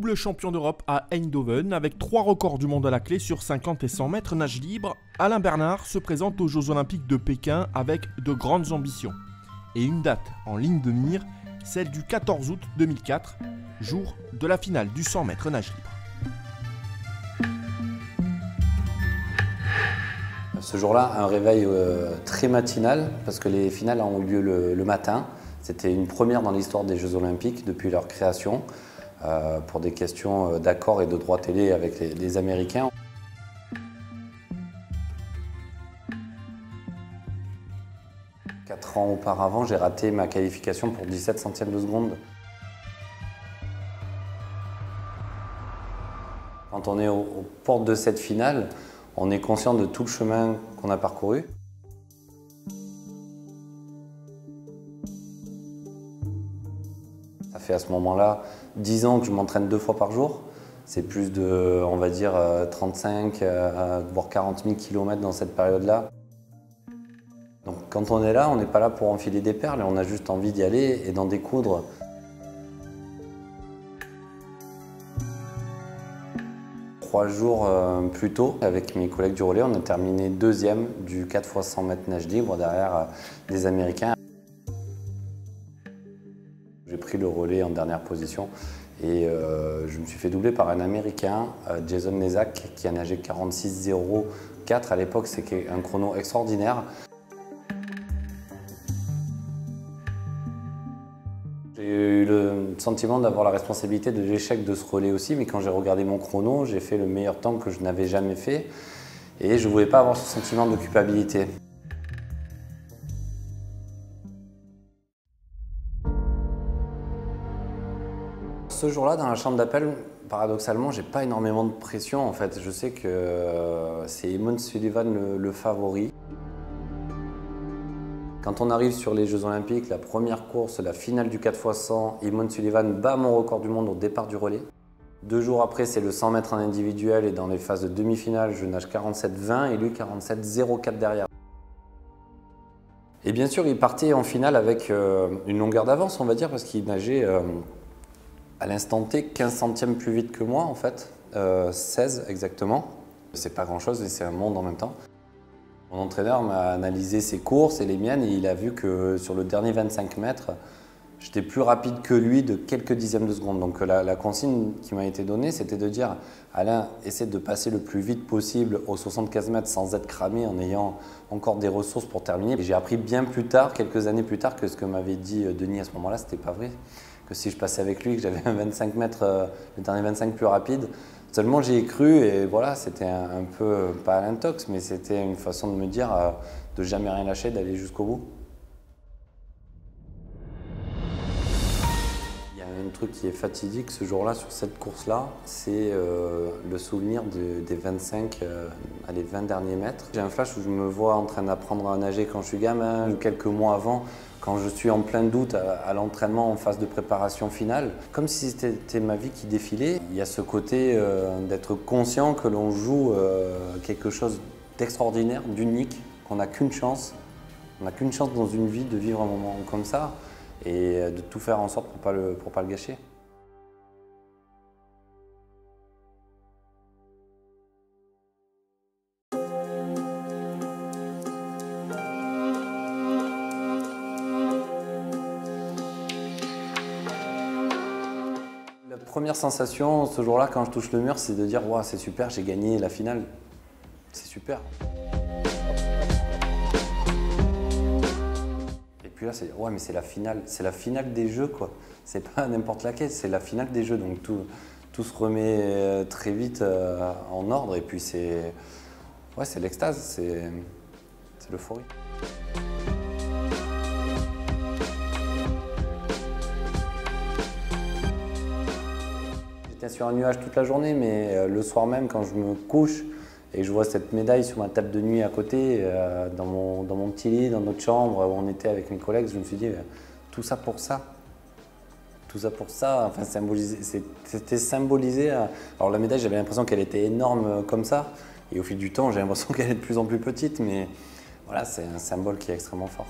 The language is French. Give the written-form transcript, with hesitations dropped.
double champion d'Europe à Eindhoven avec 3 records du monde à la clé sur 50 et 100 mètres nage libre, Alain Bernard se présente aux Jeux Olympiques de Pékin avec de grandes ambitions. Et une date en ligne de mire, celle du 14 août 2004, jour de la finale du 100 mètres nage libre. Ce jour-là, un réveil très matinal parce que les finales ont eu lieu le matin. C'était une première dans l'histoire des Jeux Olympiques depuis leur création pour des questions d'accord et de droit télé avec les Américains. Quatre ans auparavant, j'ai raté ma qualification pour 17 centièmes de seconde. Quand on est aux portes de cette finale, on est conscient de tout le chemin qu'on a parcouru. Ça fait à ce moment-là 10 ans que je m'entraîne 2 fois par jour. C'est plus de, on va dire, 35 voire 40 000 km dans cette période-là. Donc quand on est là, on n'est pas là pour enfiler des perles, on a juste envie d'y aller et d'en découdre. Trois jours plus tôt, avec mes collègues du relais, on a terminé 2e du 4 x 100 mètres nage libre derrière des Américains. J'ai pris le relais en dernière position et je me suis fait doubler par un Américain, Jason Nezak, qui a nagé 46,04 à l'époque, c'est un chrono extraordinaire. J'ai eu le sentiment d'avoir la responsabilité de l'échec de ce relais aussi, mais quand j'ai regardé mon chrono, j'ai fait le meilleur temps que je n'avais jamais fait et je ne voulais pas avoir ce sentiment de culpabilité. Ce jour-là, dans la chambre d'appel, paradoxalement, j'ai pas énormément de pression en fait. Je sais que c'est Eamon Sullivan le favori. Quand on arrive sur les Jeux Olympiques, la première course, la finale du 4 x 100, Eamon Sullivan bat mon record du monde au départ du relais. 2 jours après, c'est le 100 mètres en individuel et dans les phases de demi-finale, je nage 47,20 et lui 47,04 derrière. Et bien sûr, il partait en finale avec une longueur d'avance, on va dire, parce qu'il nageait à l'instant T 15 centièmes plus vite que moi, en fait, 16 exactement. C'est pas grand-chose et c'est un monde en même temps. Mon entraîneur m'a analysé ses courses et les miennes et il a vu que sur le dernier 25 mètres, j'étais plus rapide que lui de quelques dixièmes de seconde. Donc la consigne qui m'a été donnée, c'était de dire « Alain, essaie de passer le plus vite possible aux 75 mètres sans être cramé en ayant encore des ressources pour terminer ». Et j'ai appris bien plus tard, quelques années plus tard, que ce que m'avait dit Denis à ce moment-là, c'était pas vrai. Que si je passais avec lui, que j'avais un 25 mètres, le dernier 25 plus rapide. Seulement j'y ai cru et voilà, c'était un peu, pas à l'intox, mais c'était une façon de me dire de jamais rien lâcher, d'aller jusqu'au bout. Il y a un truc qui est fatidique ce jour-là, sur cette course-là, c'est le souvenir des 25, les 20 derniers mètres. J'ai un flash où je me vois en train d'apprendre à nager quand je suis gamin, ou quelques mois avant, quand je suis en plein doute à l'entraînement en phase de préparation finale, comme si c'était ma vie qui défilait. Il y a ce côté d'être conscient que l'on joue quelque chose d'extraordinaire, d'unique, qu'on n'a qu'une chance. On n'a qu'une chance dans une vie de vivre un moment comme ça et de tout faire en sorte pour pas le gâcher. La première sensation ce jour-là quand je touche le mur, c'est de dire wow, c'est super, j'ai gagné la finale. C'est super. Et puis là, c'est ouais, mais c'est la finale des Jeux quoi. C'est pas n'importe laquelle, c'est la finale des Jeux. Donc tout se remet très vite en ordre et puis c'est l'extase, c'est l'euphorie. J'étais sur un nuage toute la journée, mais le soir même, quand je me couche et je vois cette médaille sur ma table de nuit à côté, dans mon petit lit, dans notre chambre où on était avec mes collègues, je me suis dit, tout ça pour ça. Tout ça pour ça, enfin, c'était symbolisé. Alors la médaille, j'avais l'impression qu'elle était énorme comme ça, et au fil du temps, j'ai l'impression qu'elle est de plus en plus petite, mais voilà, c'est un symbole qui est extrêmement fort.